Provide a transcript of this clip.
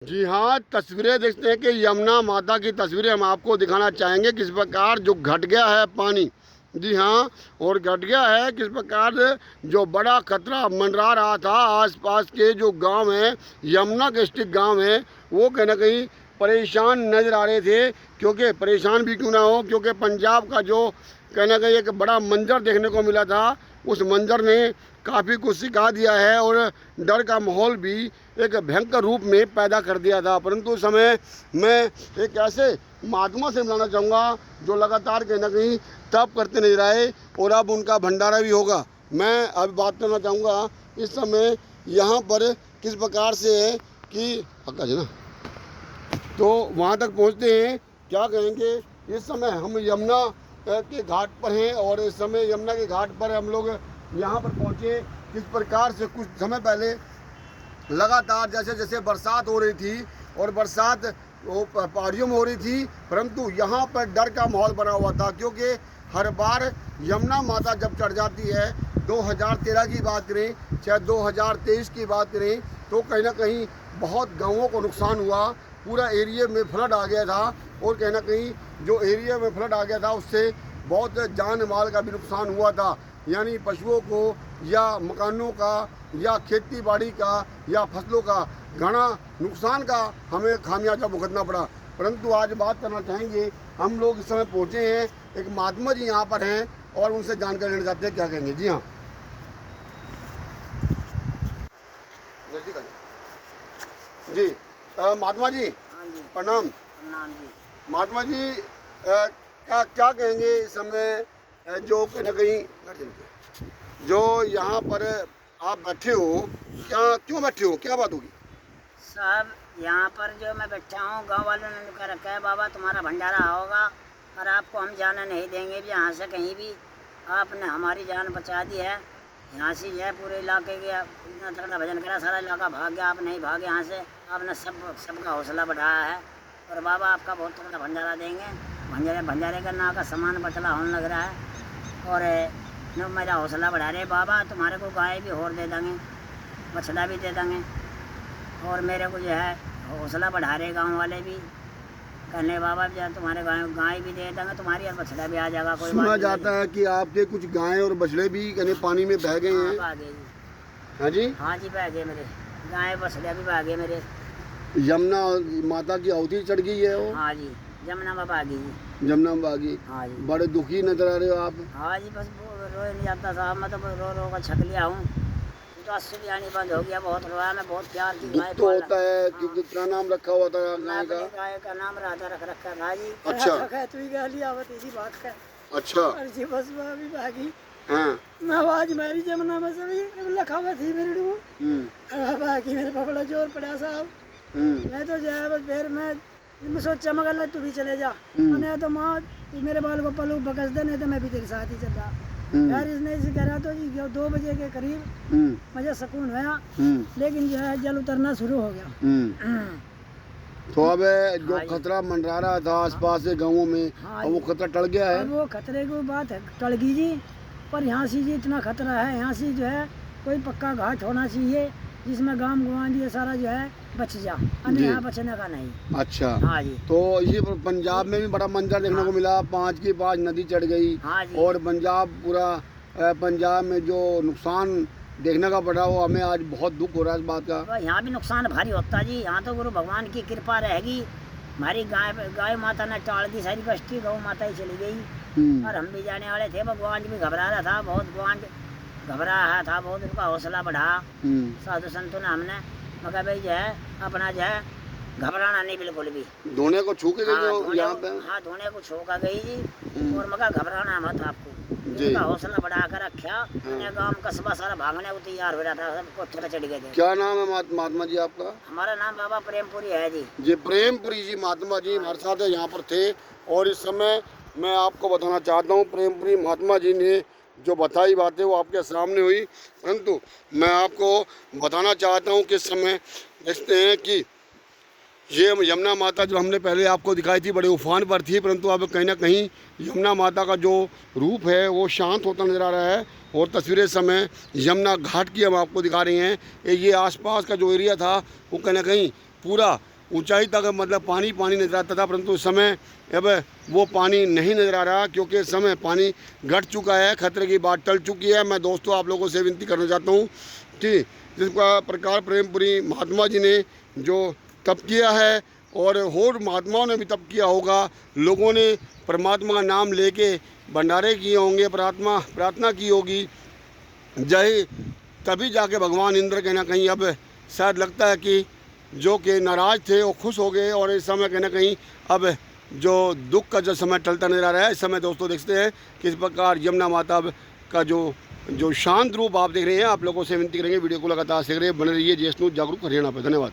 जी हाँ, तस्वीरें देखते हैं कि यमुना माता की तस्वीरें हम आपको दिखाना चाहेंगे किस प्रकार जो घट गया है पानी। जी हाँ, और घट गया है किस प्रकार जो बड़ा खतरा मंडरा रहा था। आसपास के जो गांव हैं, यमुना के स्टिक गांव हैं, वो कहीं ना कहीं परेशान नज़र आ रहे थे। क्योंकि परेशान भी क्यों ना हो, क्योंकि पंजाब का जो कहीं ना कहीं एक बड़ा मंजर देखने को मिला था, उस मंजर ने काफ़ी कुछ सिखा दिया है और डर का माहौल भी एक भयंकर रूप में पैदा कर दिया था। परंतु उस समय मैं एक ऐसे महात्मा से मिलाना चाहूँगा जो लगातार कहीं ना कहीं तप करते नजर आए और अब उनका भंडारा भी होगा। मैं अब बात करना चाहूँगा इस समय यहाँ पर किस प्रकार से है कि हक्का जी ना, तो वहाँ तक पहुँचते हैं। क्या कहेंगे, इस समय हम यमुना के घाट पर हैं और इस समय यमुना के घाट पर हम लोग यहाँ पर पहुँचे। किस प्रकार से कुछ समय पहले लगातार जैसे जैसे बरसात हो रही थी और बरसात वो पहाड़ियों में हो रही थी, परंतु यहाँ पर डर का माहौल बना हुआ था। क्योंकि हर बार यमुना माता जब चढ़ जाती है, 2013 की बात करें चाहे 2023 की बात करें, तो कहीं ना कहीं बहुत गांवों को नुकसान हुआ। पूरा एरिया में फ्लड आ गया था और कहीं ना कहीं जो एरिया में फ्लड आ गया था उससे बहुत जान माल का भी नुकसान हुआ था। यानी पशुओं को या मकानों का या खेती बाड़ी का या फसलों का घना नुकसान का हमें खामियाजा भुगतना पड़ा। परंतु आज बात करना चाहेंगे, हम लोग इस समय पहुँचे हैं, एक महात्मा जी यहाँ पर हैं और उनसे जानकारी लेना चाहते हैं। क्या कहेंगे? जी हाँ जी, महात्मा जी प्रणाम। महात्मा जी क्या कहेंगे इस समय जो कहीं ना कहीं जो यहाँ पर आप बैठे हो, क्यों बैठे हो, क्या बात होगी? साहब यहाँ पर जो मैं बैठा हूँ, गांव वालों ने कह रखा है बाबा तुम्हारा भंडारा होगा और आपको हम जाना नहीं देंगे भी यहाँ से कहीं भी। आपने हमारी जान बचा दी है। यहाँ से जो है पूरे इलाके के इतना तगड़ा भजन करा, सारा इलाका भाग गया, आप नहीं भागे यहाँ से। आपने सबका हौसला बढ़ाया है और बाबा आपका बहुत तगड़ा भंडारा देंगे। भंडारे का ना का सामान बटला होने लग रहा है और न मेरा हौसला बढ़ा रहे बाबा। तुम्हारे को गाय भी और दे देंगे, बछड़ा भी दे देंगे और मेरे को जो है हौसला बढ़ा रहे गाँव वाले भी। कहने बाबा जो तुम्हारे गाय भी दे देंगे तुम्हारी और बछड़ा भी आ जाएगा। कोई सुना जाता है कि आपके कुछ गाय और बछड़े भी कहने पानी में बह गए हैं। हाँ जी, हाँ जी, हाँ जी बह गए मेरे गाय बछड़े भी बह गए मेरे। यमुना माता की आहुति चढ़ गई है वो? हाँ जी, यमुना में भागी जी। जमुना में भागी। हाँ जी, बड़े दुखी नजर आ रहे हो आप। हाँ जी, बस रोए नहीं जाता साहब, मैं तो रो रो कर छक लिया हूँ। तो आंसू भी आनी बंद हो गया, बहुत रोया मैं, बहुत प्यार की गाय तो होता है क्योंकि क्या नाम रखा हुआ था गाय का? गाय का नाम राधा रख रखा था जी। अच्छा तू ही गाली आवत इसी बात का। अच्छा, जी बस मैं भी भागी। हाँ मैं आवाज मेरी जमुना में सभी लखा हुआ थी मेरे को। बाकी मेरे पकड़ा जोर पड़ा साहब। मैं तो जो है बस फिर मैं सोचा मगर तू भी चले जा। मैंने तो माँ मेरे बाल को पलू बकस दे, नहीं तो मैं भी तेरे साथ ही चल रहा। यार इसने इसे करा तो जी 2 बजे के करीब मुझे सुकून हुआ, लेकिन जो है जल उतरना शुरू हो गया। तो अब जो खतरा मंडरा रहा था आसपास के गांवों में, वो खतरा टल गया है। वो खतरे की बात है टल गई जी, पर यहाँ से जी इतना खतरा है, यहाँ से जो है कोई पक्का घाट होना चाहिए जिसमें गांव गुआंढ ये सारा जो है बच जा, यहाँ बचने का नहीं। अच्छा, हाँ जी। तो इसी पंजाब में भी बड़ा मंजर देखने को मिला, 5 की 5 नदी चढ़ गई। हाँ जी। और पंजाब में जो नुकसान देखने का पड़ा वो हमें आज बहुत दुख हो रहा है इस बात का। तो यहाँ भी नुकसान भारी होता जी, यहाँ तो गुरु भगवान की कृपा रहेगी। हमारी गाय माता ने टाल दी सारी बस्ती, गौ माता ही चली गई और हम भी जाने वाले थे। भगवान भी घबरा रहा था, बहुत गुआंढ घबरा रहा था, बहुत उनका हौसला बढ़ा साधु संतों ने। हमने मगर भाई जो है अपना जो है घबराना नहीं बिल्कुल भी। धोने को छू के गई यहाँ पे? हाँ धोने को छू का गई जी, और मगर घबराना मत आपको। उनका हौसला बढ़ा कर रखा। गांव कस्बा सारा भागने को तैयार हो रहा था, सब कोठे पे चढ़ गए थे। क्या नाम है महात्मा जी आपका? हमारा नाम बाबा प्रेमपुरी है जी। जी प्रेमपुरी जी, महात्मा जी हमारे साथ यहाँ पर थे और इस समय मैं आपको बताना चाहता हूँ, प्रेमपुरी महात्मा जी ने जो बताई बातें वो आपके सामने हुई। परंतु मैं आपको बताना चाहता हूँ कि इस समय देखते हैं कि ये यमुना माता जो हमने पहले आपको दिखाई थी बड़े उफान पर थी, परंतु अब कहीं ना कहीं यमुना माता का जो रूप है वो शांत होता नज़र आ रहा है। और तस्वीरें समय यमुना घाट की हम आपको दिखा रहे हैं। ये आसपास का जो एरिया था वो कहीं ना कहीं पूरा ऊंचाई तक मतलब पानी पानी नजर आता था, परंतु इस समय अब वो पानी नहीं नज़र आ रहा, क्योंकि इस समय पानी घट चुका है, खतरे की बात टल चुकी है। मैं दोस्तों आप लोगों से विनती करना चाहता हूँ कि जिस प्रकार प्रेमपुरी महात्मा जी ने जो तप किया है और महात्माओं ने भी तप किया होगा, लोगों ने परमात्मा का नाम लेके भंडारे किए होंगे, प्रार्थना की होगी, जय तभी जाके भगवान इंद्र कहीं ना कहीं अब शायद लगता है कि जो कि नाराज़ थे वो खुश हो गए, और इस समय कहीं ना कहीं अब जो दुख का जो समय टलता नजर आ रहा है। इस समय दोस्तों देखते हैं किस प्रकार यमुना माता का जो शांत रूप आप देख रहे हैं। आप लोगों से विनती करेंगे वीडियो को लगातार देख रहे हैं, बने रहिए JS न्यूज़ जागरूक हरियाणा पर। धन्यवाद।